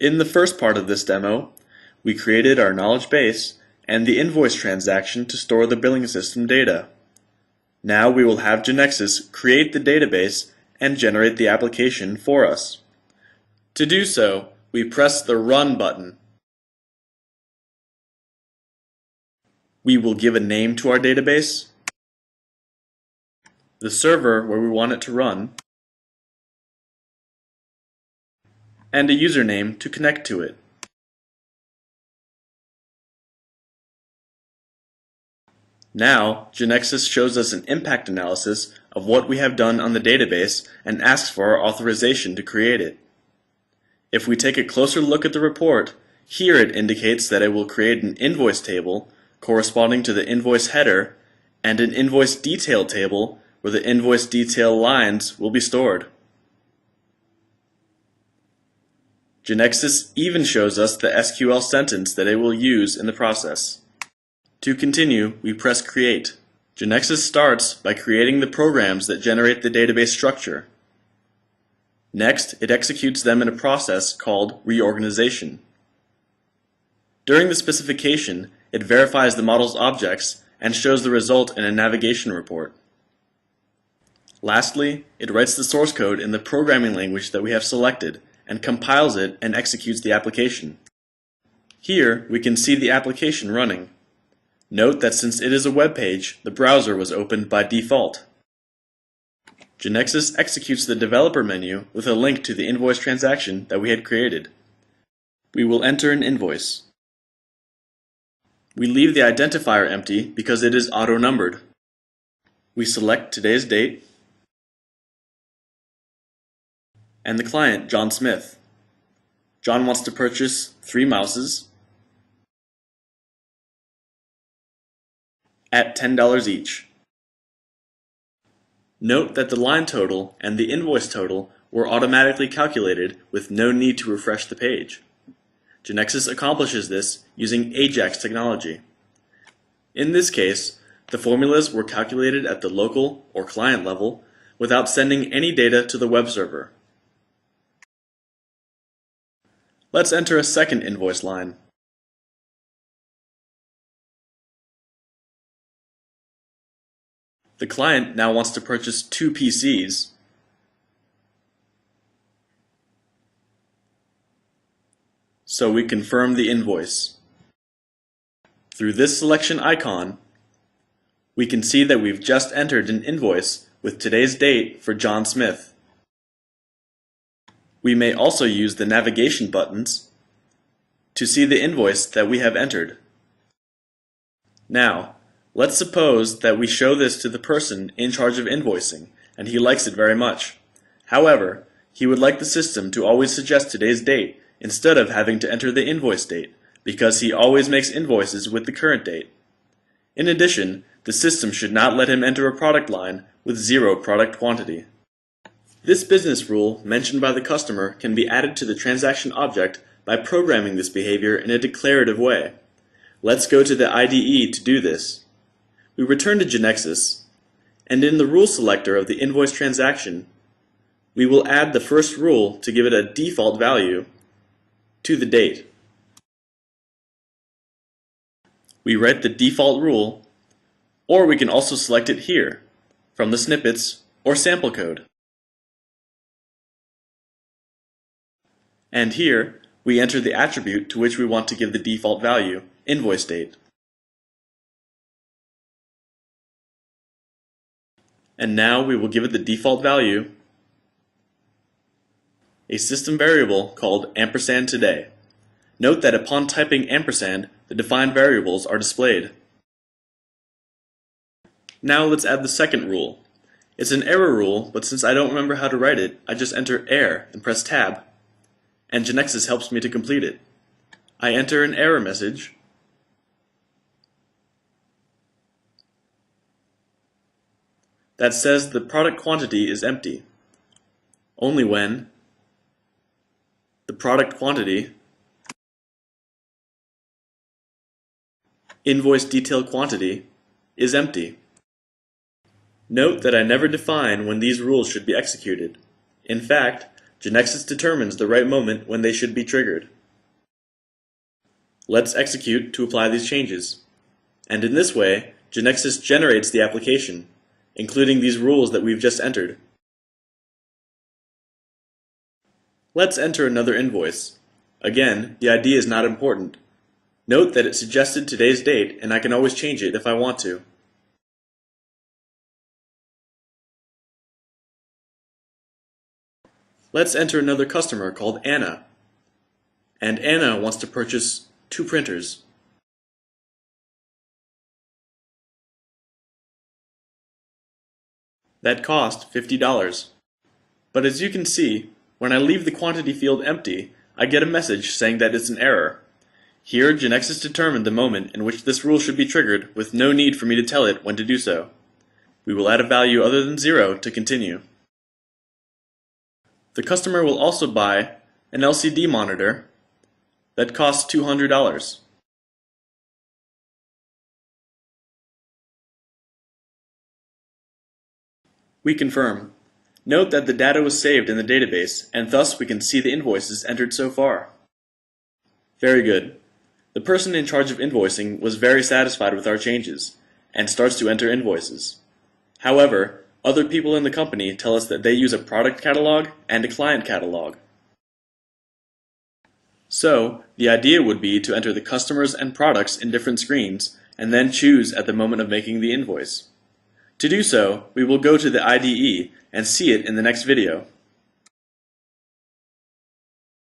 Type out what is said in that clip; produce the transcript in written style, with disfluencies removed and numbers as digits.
In the first part of this demo, we created our knowledge base and the invoice transaction to store the billing system data. Now we will have Genexus create the database and generate the application for us. To do so, we press the Run button. We will give a name to our database, the server where we want it to run, and a username to connect to it. Now, Genexus shows us an impact analysis of what we have done on the database and asks for our authorization to create it. If we take a closer look at the report, here it indicates that it will create an invoice table corresponding to the invoice header and an invoice detail table where the invoice detail lines will be stored. Genexus even shows us the SQL sentence that it will use in the process. To continue, we press Create. Genexus starts by creating the programs that generate the database structure. Next, it executes them in a process called reorganization. During the specification, it verifies the model's objects and shows the result in a navigation report. Lastly, it writes the source code in the programming language that we have selected and compiles it and executes the application. Here, we can see the application running. Note that since it is a web page, the browser was opened by default. Genexus executes the developer menu with a link to the invoice transaction that we had created. We will enter an invoice. We leave the identifier empty because it is auto-numbered. We select today's date and the client, John Smith. John wants to purchase 3 mouses at $10 each. Note that the line total and the invoice total were automatically calculated with no need to refresh the page. Genexus accomplishes this using AJAX technology. In this case, the formulas were calculated at the local or client level without sending any data to the web server. Let's enter a second invoice line. The client now wants to purchase 2 PCs, so we confirm the invoice. Through this selection icon, we can see that we've just entered an invoice with today's date for John Smith. We may also use the navigation buttons to see the invoice that we have entered. Now, let's suppose that we show this to the person in charge of invoicing, and he likes it very much. However, he would like the system to always suggest today's date instead of having to enter the invoice date, because he always makes invoices with the current date. In addition, the system should not let him enter a product line with 0 product quantity. This business rule mentioned by the customer can be added to the transaction object by programming this behavior in a declarative way. Let's go to the IDE to do this. We return to Genexus, and in the rule selector of the invoice transaction, we will add the first rule to give it a default value to the date. We write the default rule, or we can also select it here from the snippets or sample code. And here, we enter the attribute to which we want to give the default value, invoice date. And now we will give it the default value, a system variable called &today. Note that upon typing ampersand, the defined variables are displayed. Now let's add the second rule. It's an error rule, but since I don't remember how to write it, I just enter error and press tab, and Genexus helps me to complete it. I enter an error message, that says the product quantity is empty, only when the product quantity, invoice detail quantity, is empty. Note that I never define when these rules should be executed. In fact, Genexus determines the right moment when they should be triggered. Let's execute to apply these changes. And in this way, Genexus generates the application, including these rules that we've just entered. Let's enter another invoice. Again, the ID is not important. Note that it suggested today's date, and I can always change it if I want to. Let's enter another customer called Anna. And Anna wants to purchase 2 printers. That cost $50. But as you can see, when I leave the quantity field empty, I get a message saying that it's an error. Here, Genexus determined the moment in which this rule should be triggered with no need for me to tell it when to do so. We will add a value other than 0 to continue. The customer will also buy an LCD monitor that costs $200. We confirm. Note that the data was saved in the database, and thus we can see the invoices entered so far. Very good. The person in charge of invoicing was very satisfied with our changes, and starts to enter invoices. However, other people in the company tell us that they use a product catalog and a client catalog. So, the idea would be to enter the customers and products in different screens, and then choose at the moment of making the invoice. To do so, we will go to the IDE and see it in the next video.